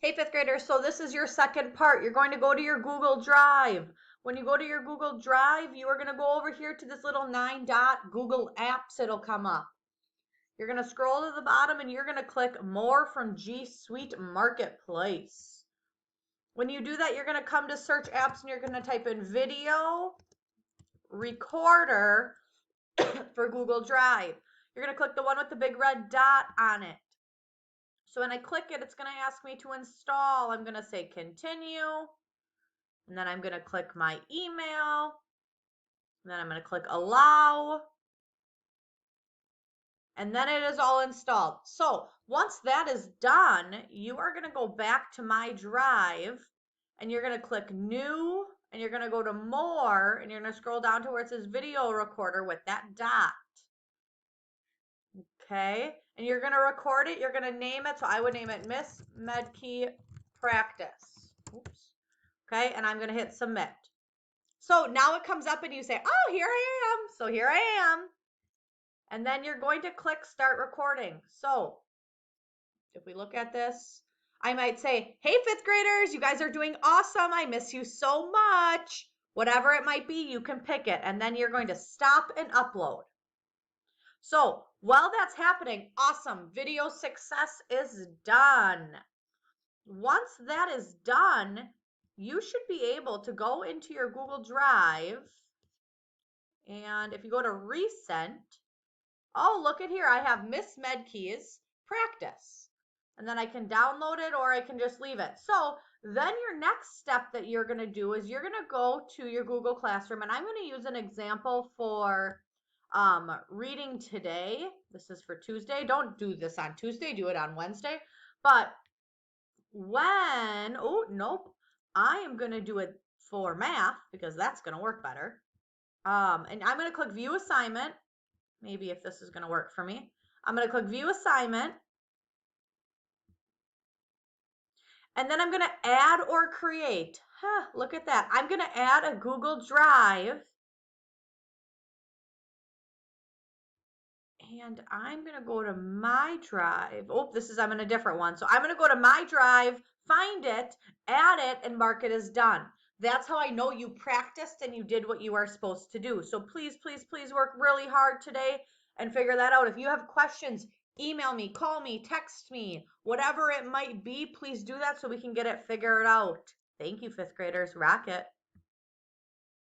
Hey, fifth graders, so this is your second part. You're going to go to your Google Drive. When you go to your Google Drive, you are going to go over here to this little 9-dot Google Apps. It'll come up. You're going to scroll to the bottom and you're going to click More from G Suite Marketplace. When you do that, you're going to come to Search Apps and you're going to type in Video Recorder for Google Drive. You're going to click the one with the big red dot on it. So when I click it, it's going to ask me to install. I'm going to say continue. And then I'm going to click my email. And then I'm going to click allow. And then it is all installed. So once that is done, you are going to go back to my drive and you're going to click new and you're going to go to more and you're going to scroll down to where it says video recorder with that dot. Okay, and you're going to record it. You're going to name it. So I would name it Miss Medkey Practice. Oops. Okay, and I'm going to hit submit. So now it comes up and you say, oh, here I am. So here I am. And then you're going to click start recording. So if we look at this, I might say, hey, fifth graders, you guys are doing awesome. I miss you so much. Whatever it might be, you can pick it. And then you're going to stop and upload. So while that's happening, awesome. Video success is done. Once that is done, you should be able to go into your Google Drive. And if you go to recent, oh, look at here. I have Miss Medkey's practice. And then I can download it or I can just leave it. So then your next step that you're going to do is you're going to go to your Google Classroom. And I'm going to use an example for reading today. This is for Tuesday. Don't do this on Tuesday. Do it on Wednesday. But when, oh, nope. I am going to do it for math because that's going to work better. And I'm going to click View Assignment. Maybe if this is going to work for me. I'm going to click View Assignment. And then I'm going to add or create. Look at that. I'm going to add a Google Drive. And I'm going to go to my drive. Oh, I'm in a different one. So I'm going to go to my drive, find it, add it, and mark it as done. That's how I know you practiced and you did what you are supposed to do. So please, please, please work really hard today and figure that out. If you have questions, email me, call me, text me, whatever it might be, please do that so we can get it figured out. Thank you, fifth graders. Rock it.